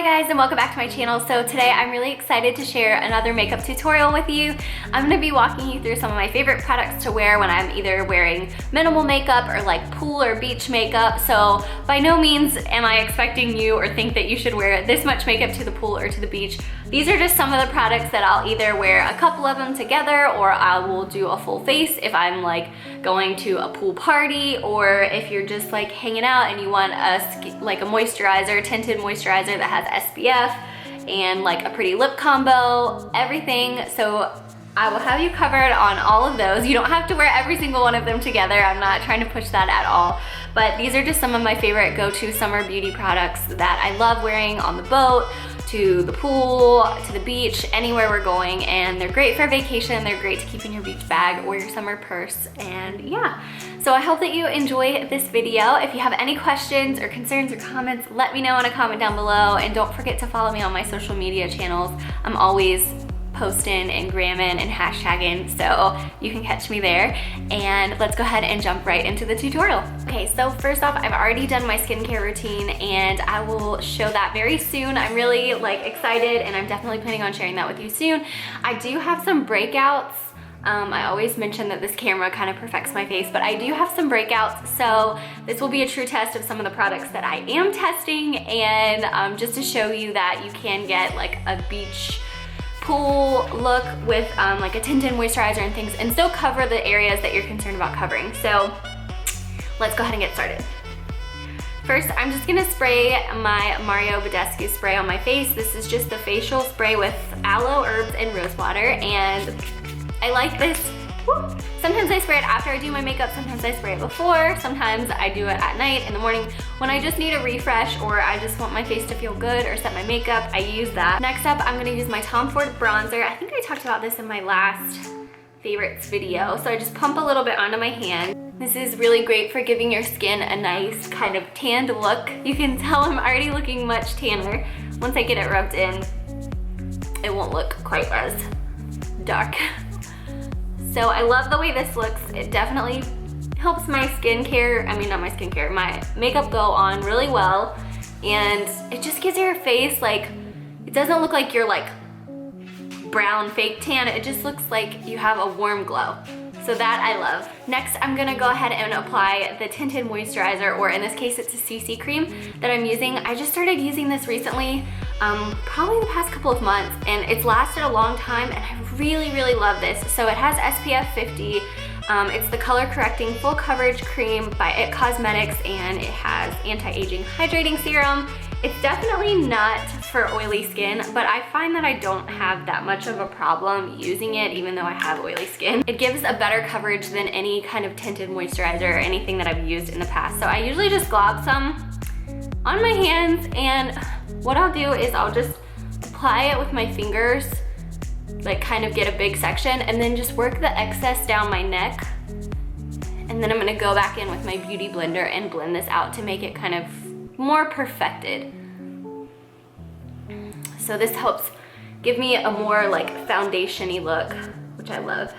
guys, and welcome back to my channel. So today I'm really excited to share another makeup tutorial with you. I'm going to be walking you through some of my favorite products to wear when I'm either wearing minimal makeup or like pool or beach makeup. So by no means am I expecting you or think that you should wear this much makeup to the pool or to the beach. These are just some of the products that I'll either wear a couple of them together, or I will do a full face if I'm like going to a pool party, or if you're just like hanging out and you want like a moisturizer, tinted moisturizer that has SPF and like a pretty lip combo, everything. So I will have you covered on all of those. You don't have to wear every single one of them together. I'm not trying to push that at all. But these are just some of my favorite go-to summer beauty products that I love wearing on the boat, to the pool, to the beach, anywhere we're going. And they're great for vacation. They're great to keep in your beach bag or your summer purse. And yeah, so I hope that you enjoy this video. If you have any questions or concerns or comments, let me know in a comment down below. And don't forget to follow me on my social media channels. I'm always posting and gramming and hashtagging, so you can catch me there. And let's go ahead and jump right into the tutorial. Okay, so first off, I've already done my skincare routine and I will show that very soon. I'm really like excited and I'm definitely planning on sharing that with you soon. I do have some breakouts. I always mention that this camera kind of perfects my face, but I do have some breakouts, so this will be a true test of some of the products that I am testing, and just to show you that you can get like a beach pool look with like a tinted moisturizer and things and still cover the areas that you're concerned about covering. So let's go ahead and get started. First, I'm just gonna spray my Mario Badescu spray on my face. This is just the facial spray with aloe, herbs, and rose water, and I like this. Woo. Sometimes I spray it after I do my makeup, sometimes I spray it before, sometimes I do it at night, in the morning, when I just need a refresh or I just want my face to feel good or set my makeup, I use that. Next up, I'm gonna use my Tom Ford bronzer. I think I talked about this in my last favorites video. So I just pump a little bit onto my hand. This is really great for giving your skin a nice kind of tanned look. You can tell I'm already looking much tanner. Once I get it rubbed in, it won't look quite as dark. So I love the way this looks. It definitely helps my skincare, my makeup go on really well. And it just gives your face like, it doesn't look like you're like brown fake tan. It just looks like you have a warm glow. So that I love. Next, I'm gonna go ahead and apply the tinted moisturizer, or in this case, it's a CC cream that I'm using. I just started using this recently, probably the past couple of months, and it's lasted a long time, and I really, really love this. So it has SPF 50. It's the color correcting full coverage cream by IT Cosmetics, and it has anti-aging hydrating serum. It's definitely not for oily skin, but I find that I don't have that much of a problem using it even though I have oily skin. It gives a better coverage than any kind of tinted moisturizer or anything that I've used in the past. So I usually just glob some on my hands, and what I'll do is I'll just apply it with my fingers, like kind of get a big section, and then just work the excess down my neck. And then I'm gonna go back in with my beauty blender and blend this out to make it kind of more perfected. So this helps give me a more like foundation-y look, which I love.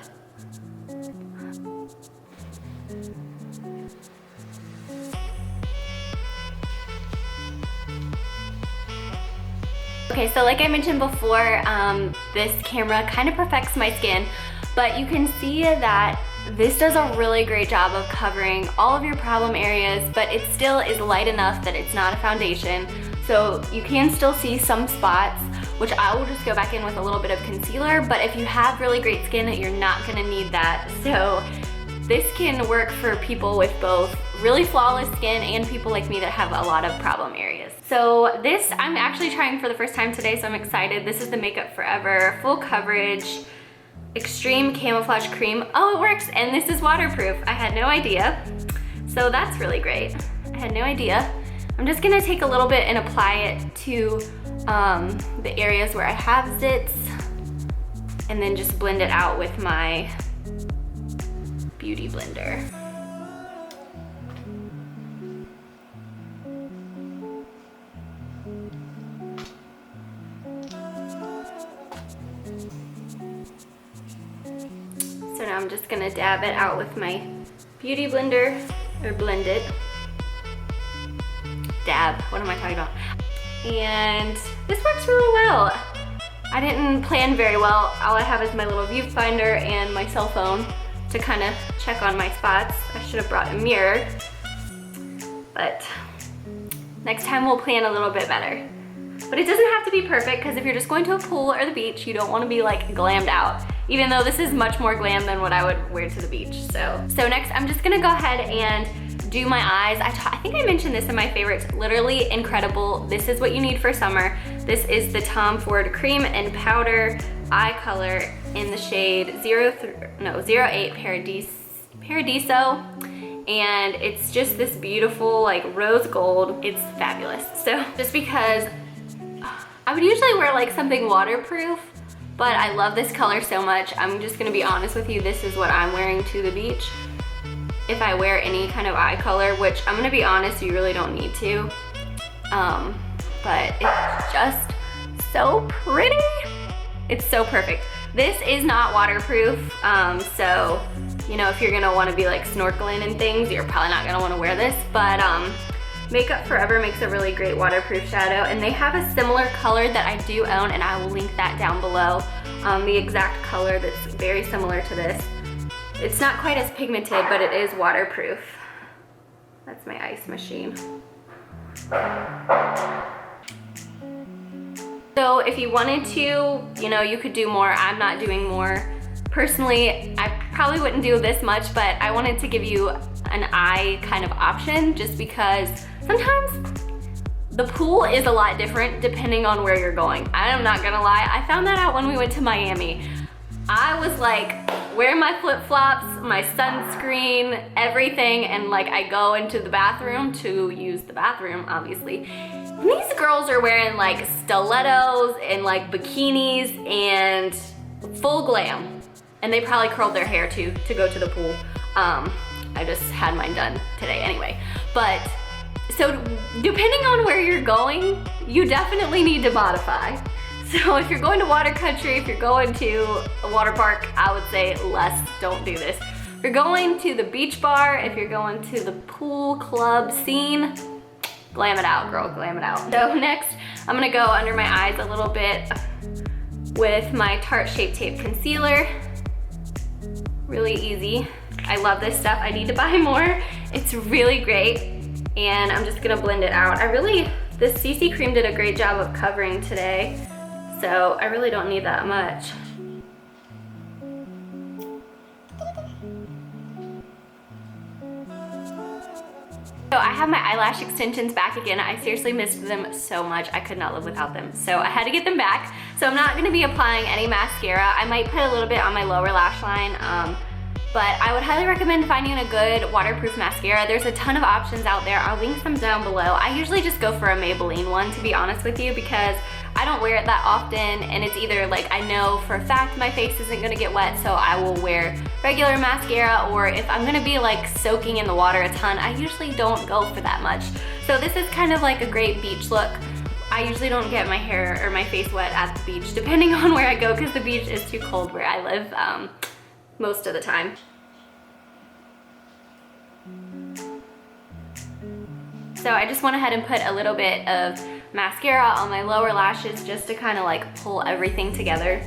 Okay, so like I mentioned before, this camera kind of perfects my skin, but you can see that this does a really great job of covering all of your problem areas, but it still is light enough that it's not a foundation. So you can still see some spots, which I will just go back in with a little bit of concealer, but if you have really great skin, you're not gonna need that. So this can work for people with both really flawless skin and people like me that have a lot of problem areas. So this, I'm actually trying for the first time today, so I'm excited. This is the Makeup Forever Full Coverage Extreme Camouflage Cream. Oh, it works, and this is waterproof. I had no idea. So that's really great. I had no idea. I'm just gonna take a little bit and apply it to the areas where I have zits, and then just blend it out with my beauty blender. So now I'm just gonna dab it out with my beauty blender, or blend it. Dab, what am I talking about? and this works really well. I didn't plan very well. All I have is my little viewfinder and my cell phone to kind of check on my spots. I should have brought a mirror, but next time we'll plan a little bit better. But it doesn't have to be perfect, because if you're just going to a pool or the beach, you don't want to be like glammed out, even though this is much more glam than what I would wear to the beach. So next I'm just gonna go ahead and do my eyes. I think I mentioned this in my favorites. Literally incredible. This is what you need for summer. This is the Tom Ford Cream and Powder Eye Color in the shade 08 Paradiso. And it's just this beautiful like rose gold. It's fabulous. So just because I would usually wear like something waterproof, but I love this color so much, I'm just gonna be honest with you, this is what I'm wearing to the beach. If I wear any kind of eye color, which I'm gonna be honest, you really don't need to. But it's just so pretty. It's so perfect. This is not waterproof, so you know, if you're gonna wanna be like snorkeling and things, you're probably not gonna wanna wear this, but Makeup Forever makes a really great waterproof shadow, and they have a similar color that I do own, and I will link that down below. The exact color that's very similar to this. It's not quite as pigmented, but it is waterproof. That's my ice machine. So if you wanted to, you know, you could do more. I'm not doing more. Personally, I probably wouldn't do this much, but I wanted to give you an eye kind of option, just because sometimes the pool is a lot different depending on where you're going. I'm not gonna lie, I found that out when we went to Miami. I was like wearing my flip-flops, my sunscreen, everything, and like I go into the bathroom to use the bathroom, obviously. And these girls are wearing like stilettos and like bikinis and full glam. And they probably curled their hair too to go to the pool. I just had mine done today anyway. But so depending on where you're going, you definitely need to modify. So if you're going to water country, if you're going to a water park, I would say less, don't do this. If you're going to the beach bar, if you're going to the pool club scene, glam it out, girl, glam it out. So next, I'm gonna go under my eyes a little bit with my Tarte Shape Tape Concealer. Really easy. I love this stuff. I need to buy more. It's really great. And I'm just gonna blend it out. This CC cream did a great job of covering today, so I really don't need that much. So I have my eyelash extensions back again. I seriously missed them so much. I could not live without them. So I had to get them back. So I'm not gonna be applying any mascara. I might put a little bit on my lower lash line, but I would highly recommend finding a good waterproof mascara. There's a ton of options out there. I'll link some down below. I usually just go for a Maybelline one, to be honest with you, because I don't wear it that often, and it's either like I know for a fact my face isn't gonna get wet, so I will wear regular mascara, or if I'm gonna be like soaking in the water a ton, I usually don't go for that much. So this is kind of like a great beach look. I usually don't get my hair or my face wet at the beach, depending on where I go, because the beach is too cold where I live most of the time. So I just went ahead and put a little bit of mascara on my lower lashes just to kind of like pull everything together.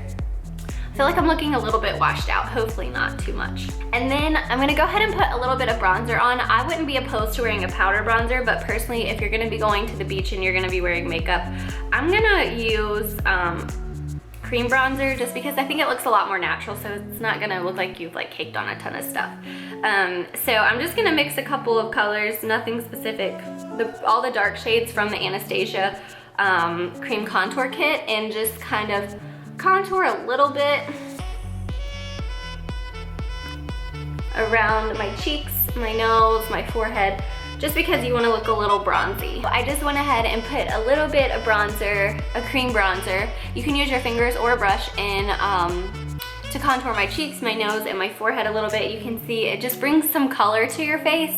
I feel like I'm looking a little bit washed out, hopefully not too much. And then I'm gonna go ahead and put a little bit of bronzer on. I wouldn't be opposed to wearing a powder bronzer, but personally, if you're gonna be going to the beach and you're gonna be wearing makeup, I'm gonna use cream bronzer, just because I think it looks a lot more natural, so it's not gonna look like you've like caked on a ton of stuff. So I'm just gonna mix a couple of colors, nothing specific. All the dark shades from the Anastasia cream contour kit, and just kind of contour a little bit around my cheeks, my nose, my forehead, just because you want to look a little bronzy. I just went ahead and put a little bit of bronzer, a cream bronzer. You can use your fingers or a brush to contour my cheeks, my nose, and my forehead a little bit. You can see it just brings some color to your face,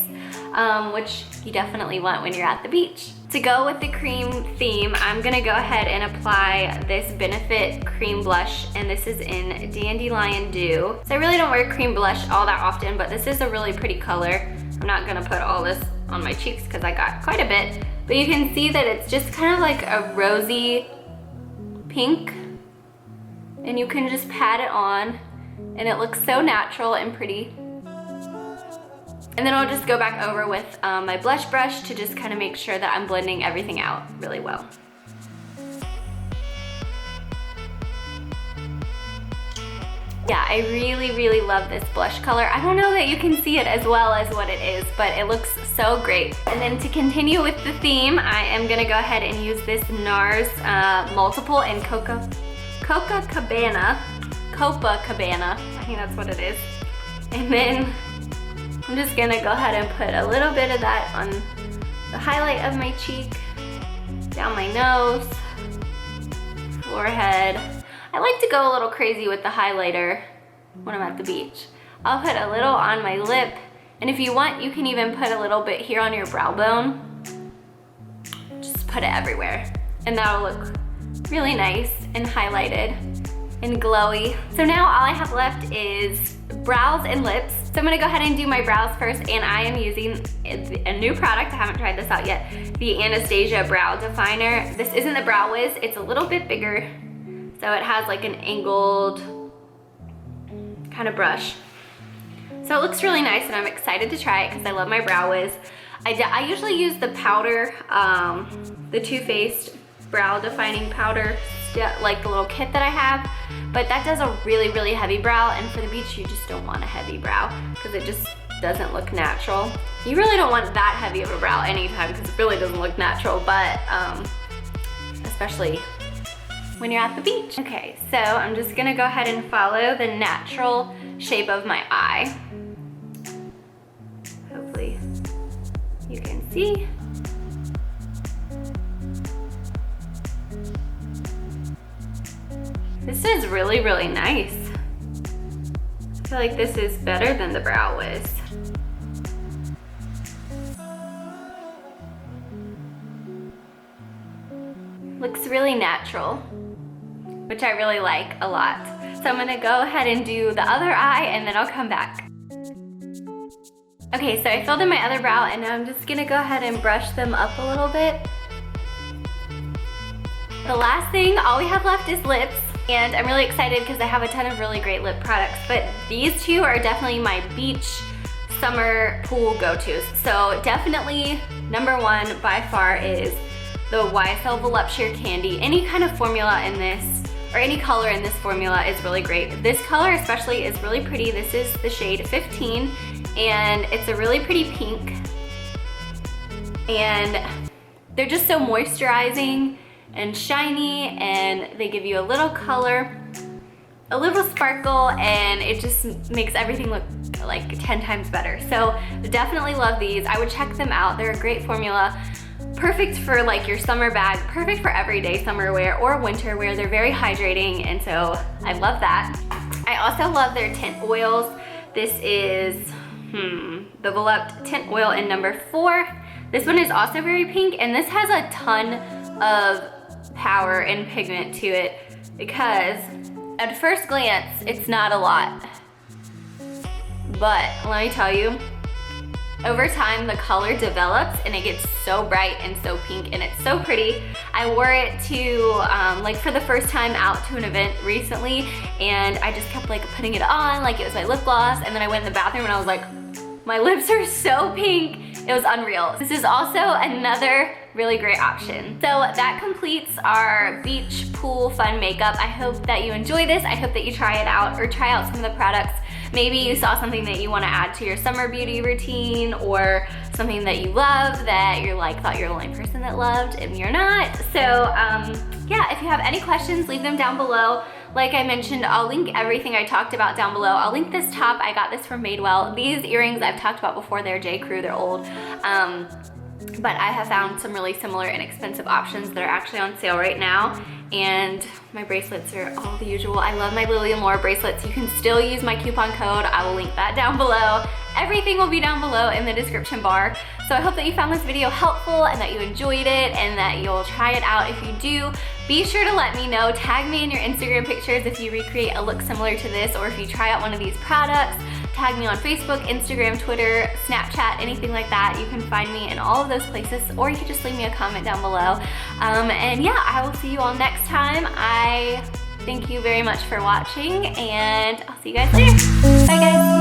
which you definitely want when you're at the beach. To go with the cream theme, I'm gonna go ahead and apply this Benefit cream blush, and this is in Dandelion Dew. So I really don't wear cream blush all that often, but this is a really pretty color. I'm not gonna put all this on my cheeks because I got quite a bit. But you can see that it's just kind of like a rosy pink. And you can just pat it on and it looks so natural and pretty. And then I'll just go back over with my blush brush to just kind of make sure that I'm blending everything out really well. Yeah, I really, really love this blush color. I don't know that you can see it as well as what it is, but it looks so great. And then to continue with the theme, I am gonna go ahead and use this NARS Multiple in Copacabana, I think that's what it is. And then I'm just gonna go ahead and put a little bit of that on the highlight of my cheek, down my nose, forehead. I like to go a little crazy with the highlighter when I'm at the beach. I'll put a little on my lip, and if you want, you can even put a little bit here on your brow bone. Just put it everywhere, and that'll look really nice and highlighted and glowy. So now all I have left is brows and lips. So I'm gonna go ahead and do my brows first, and I am using a new product. I haven't tried this out yet, the Anastasia Brow Definer. This isn't the Brow Wiz, it's a little bit bigger. So it has like an angled kind of brush. So it looks really nice and I'm excited to try it because I love my Brow Wiz. I usually use the powder, the Too Faced Brow Defining Powder, like the little kit that I have. But that does a really, really heavy brow, and for the beach you just don't want a heavy brow because it just doesn't look natural. You really don't want that heavy of a brow anytime because it really doesn't look natural, but especially when you're at the beach. Okay, so I'm just gonna go ahead and follow the natural shape of my eye. Hopefully you can see. This is really, really nice. I feel like this is better than the Brow Wiz. Looks really natural, which I really like a lot. So I'm gonna go ahead and do the other eye and then I'll come back. Okay, so I filled in my other brow and now I'm just gonna go ahead and brush them up a little bit. The last thing, all we have left is lips, and I'm really excited because I have a ton of really great lip products, but these two are definitely my beach, summer, pool go-tos. So definitely number one by far is the YSL Volupte Candy. Any kind of formula in this, or any color in this formula is really great. This color especially is really pretty. This is the shade 15, and it's a really pretty pink. And they're just so moisturizing and shiny, and they give you a little color, a little sparkle, and it just makes everything look like 10 times better. So definitely love these. I would check them out. They're a great formula. Perfect for like your summer bag, perfect for everyday summer wear or winter wear. They're very hydrating, and so I love that. I also love their tint oils. This is the Volupte tint oil in number 4. This one is also very pink, and this has a ton of power and pigment to it because at first glance it's not a lot, but let me tell you, over time the color develops and it gets so bright and so pink, and it's so pretty. I wore it to like for the first time out to an event recently, and I just kept like putting it on like it was my lip gloss, and then I went in the bathroom and I was like, my lips are so pink. It was unreal. This is also another really great option. So that completes our beach pool fun makeup. I hope that you enjoy this. I hope that you try it out or try out some of the products. Maybe you saw something that you want to add to your summer beauty routine, or something that you love that you're like, thought you're the only person that loved and you're not. So yeah, if you have any questions, leave them down below. Like I mentioned, I'll link everything I talked about down below. I'll link this top. I got this from Madewell. These earrings I've talked about before. They're J. Crew. They're old. But I have found some really similar inexpensive options that are actually on sale right now. And my bracelets are all the usual. I love my Lily and Laura bracelets. You can still use my coupon code. I will link that down below. Everything will be down below in the description bar. So I hope that you found this video helpful and that you enjoyed it and that you'll try it out. If you do, be sure to let me know. Tag me in your Instagram pictures if you recreate a look similar to this, or if you try out one of these products. tag me on Facebook, Instagram, Twitter, Snapchat, anything like that. You can find me in all of those places, or you can just leave me a comment down below. And yeah, I will see you all next time. I thank you very much for watching, and I'll see you guys later. Bye guys.